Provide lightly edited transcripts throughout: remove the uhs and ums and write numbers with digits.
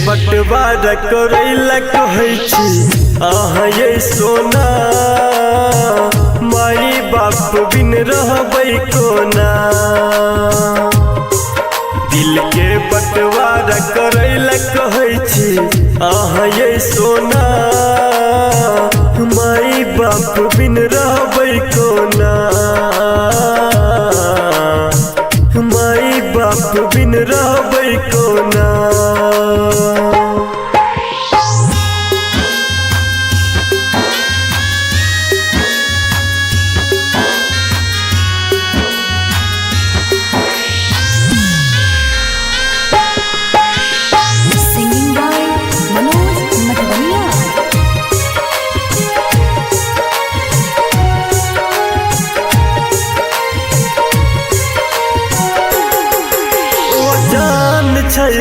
बटवारा करैला कहै छी अहाँ ये सोना माई बाप बिन रहबै कोना। दिल के बटवारा करैला कहै छी अहाँ ये सोना माई बाप बिन रहबै कोना। माई बाप बिन रहबै कोना।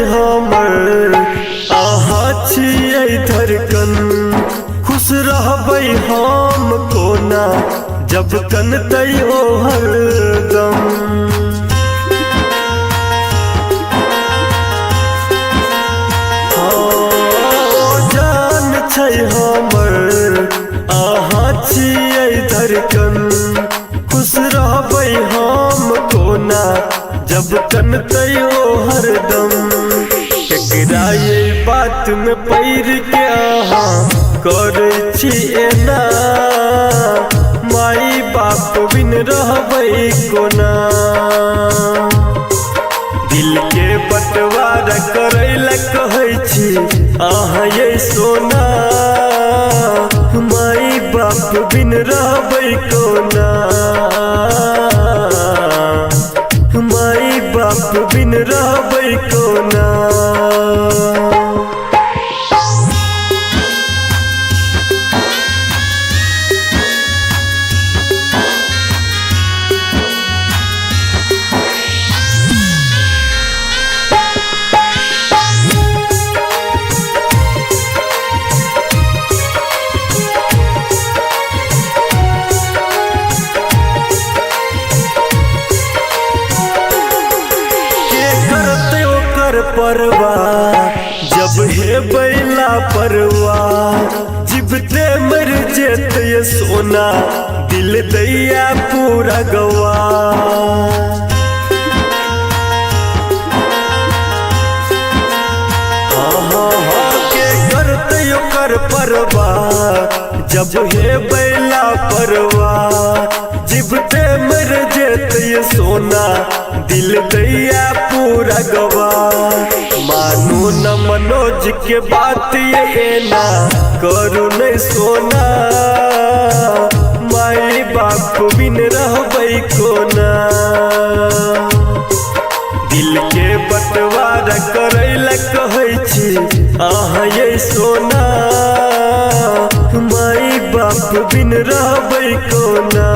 हमर अहाँ छियै धड़कन खुश रहबै हम कोना जब कनतै ओ हरदम। जान छै हमर अहाँ छियै धड़कन खुश रहबै हम कोना जब कनतै ओ हरदम। केकरा ये बात में पैर के अहाँ करै छी एना माई बाप बिन रहबै कोना। दिल के बटवारा करैला कहै छी अहाँ ये सोना माई बाप बिन रहबै कोना। माई बाप बिन रहबै कोना। परवा जब हे बैला परवा जिबते मर जेत ये सोना दिल दैया पूरा गवा। के करते कर परवा जब हे बैला परवा जिबते मर जेत ये सोना दिल दैया पूरा गवा। मानो न मनोज के बात ये ना करू नहीं सोना माई बाप बिन रहबै कोना। दिल के बटवारा करैला कहै छी अहाँ ये सोना माई बाप बिन रहबै कोना।